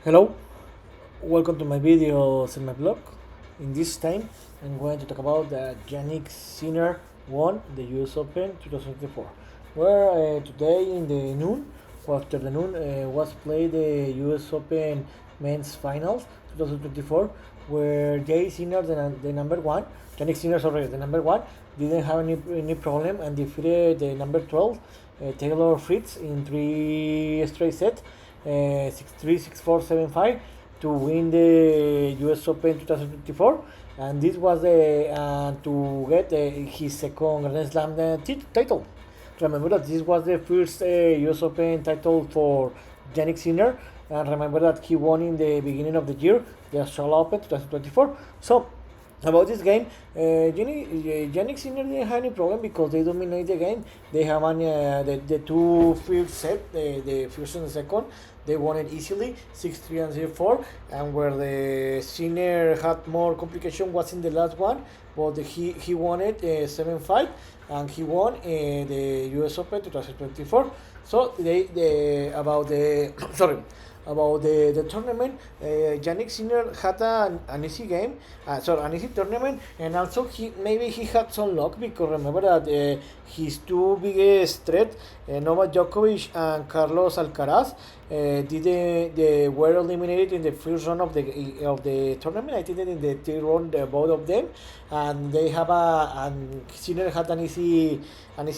Hello, welcome to my videos in my blog. In this time, I'm going to talk about that Jannik Sinner won the US Open 2024, where today in the noon, or after the noon, was played the US Open Men's Finals 2024, where Jay Sinner, the number one, Jannik Sinner, sorry, the number one, didn't have any problem and defeated the number 12, Taylor Fritz, in three straight sets. 6-3, 6-4, 7-5 to win the US Open 2024, and this was to get his second Grand Slam title. Remember that this was the first US Open title for Jannik Sinner, and remember that he won in the beginning of the year the Australian Open 2024. So about this game, Jannik Sinner didn't have any problem because they dominate the game. They have the two first set, the first and the second. They won it easily, 6-3 and 0-4. And where the Sinner had more complication was in the last one, but he won it 7-5, and he won the US Open 2024. So about the sorry. About the tournament, Jannik Sinner had an easy game, an easy tournament, and also maybe he had some luck because remember that his two biggest threats, Novak Djokovic and Carlos Alcaraz, they were eliminated in the first round of the tournament. I think that in the third round, both of them, and and Sinner had an easy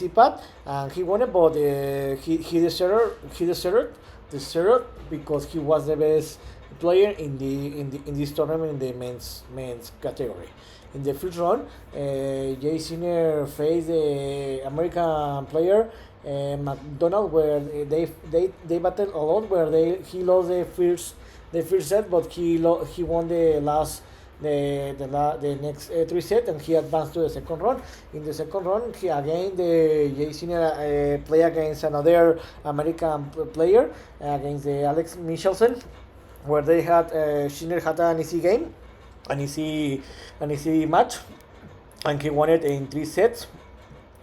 path, and he won it, but he deserved because he was the best player in this tournament in the men's category. In the first round, Jay Sinner faced the American player McDonal, where they battled a lot. Where he lost the first set, but he won the next three sets, and he advanced to the second round. In the second round, the Jay Sinner play against another American player, against the Alex Michelsen, where Sinner had an easy game, an easy match, and he won it in three sets,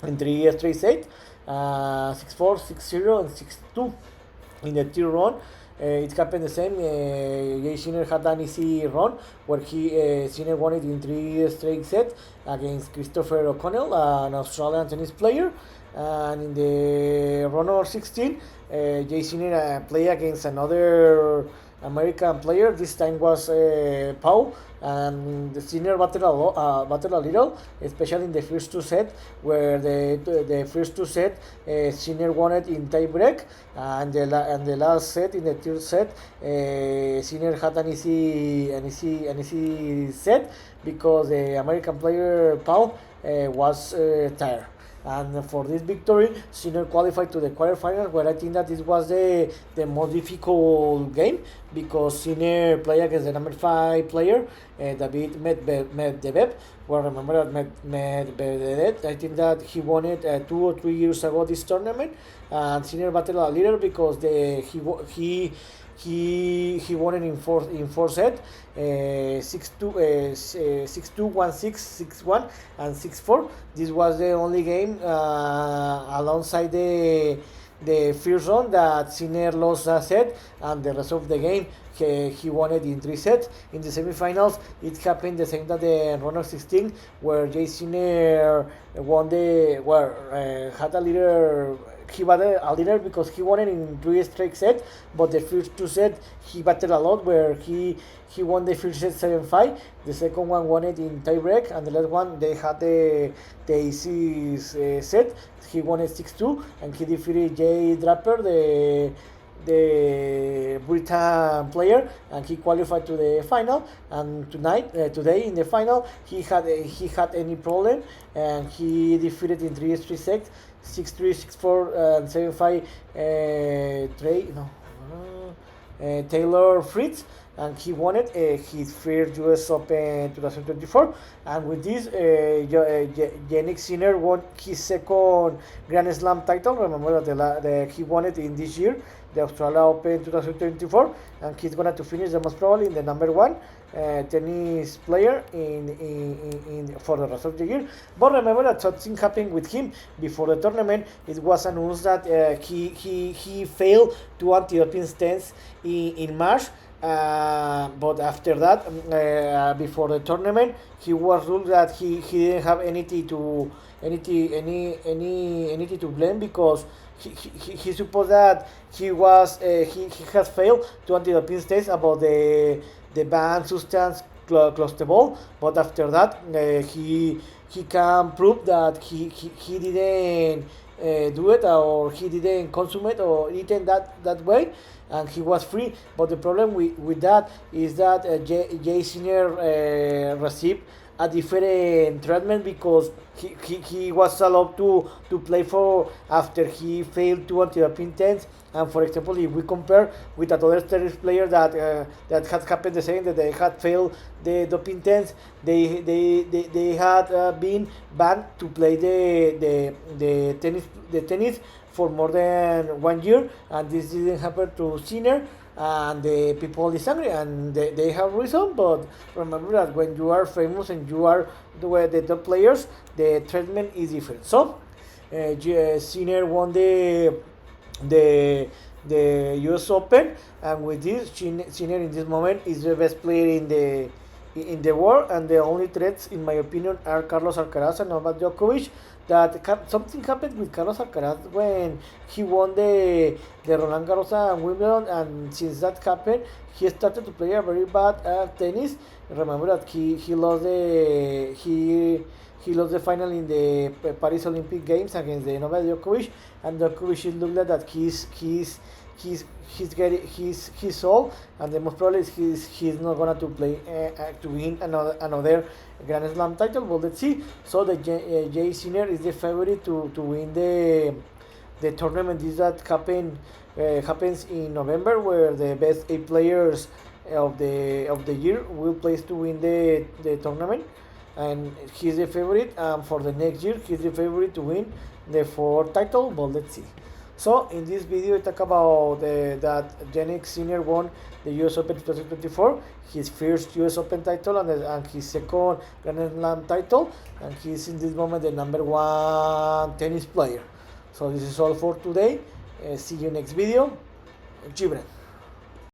in three straight sets, 6-4, 6-0, and 6-2. In the third round, it happened the same. Jay Sinner had an easy run where Sinner won it in three straight sets against Christopher O'Connell, an Australian tennis player. And in the round of 16, Jay Sinner played against another American player. This time was Pau, and the Sinner battled a little, especially in the first two sets, where the first two sets Sinner won it in tiebreak, and the last set, in the third set, Sinner had an easy set because the American player Pau was tired. And for this victory, Sinner qualified to the quarterfinals, where I think that this was the most difficult game because Sinner played against the number 5 player, David Medvedev. Well, remember that Medvedev, I think that he won it 2 or 3 years ago, this tournament, and Sinner battled a little because he won it in four set, 6-2, 6-2, 1-6, 6-1, and 6-4. This was the only game alongside the first round that Sinner lost a set, and the rest of the game he won it in 3 sets. In the semifinals, it happened the same that the round of 16, where Jay Sinner won had a little. He battled a little because he won it in 3 straight sets, but the first 2 sets he battled a lot, where he won the first set 7-5, the second one won it in tiebreak, and the last one they had the easy set. He won it 6-2, and he defeated Draper, the Britain player, and he qualified to the final. And today in the final, he had any problem, and he defeated in 3 straight sets, 6-3, 6-4, and 7-5 Taylor Fritz, and he won it his first US Open 2024. And with this, Jannik Sinner won his second Grand Slam title. Remember that he won it in this year, the Australia Open 2024, and he's going to finish the most probably in the number 1 tennis player in for the rest of the year. But remember that something happened with him before the tournament. It was announced that he failed 2 anti-doping tests in March, But after that, before the tournament, he was ruled that he didn't have anything to blame because he supposed that he has failed to anti-doping tests about the banned substance close the ball. But after that, he can prove that he didn't do it, or he didn't consume it or eat it that way, and he was free. But the problem with that is that Jay Sinner received a different treatment because he was allowed to play for after he failed two anti-doping tests. And for example, if we compare with another tennis player that had happened the same, that they had failed the doping tests, they had been banned to play the tennis for more than 1 year, and this didn't happen to Sinner, and the people is angry, and they have reason. But remember that when you are famous and you are the top players, the treatment is different. So Sinner won the US Open, and with this, Sinner in this moment is the best player in the world, and the only threats, in my opinion, are Carlos Alcaraz and Novak Djokovic. That something happened with Carlos Alcaraz when he won the Roland Garros and Wimbledon, and since that happened, he started to play a very bad tennis. Remember that he lost the final in the Paris Olympic Games against the Novak Djokovic, and Djokovic looked like that he's old, and the most probably is he's not gonna to play to win another Grand Slam title. But let's see. So the Jay Sinner is the favorite to win the tournament. This that happens in November, where the best 8 players of the year will place to win the tournament, and he's the favorite. For the next year, he's the favorite to win the 4th title. But let's see. So in this video, I talk about that Jannik Sinner won the US Open 2024, his first US Open title, and his second Grand Slam title, and he's in this moment the #1 tennis player. So this is all for today. See you next video. Children.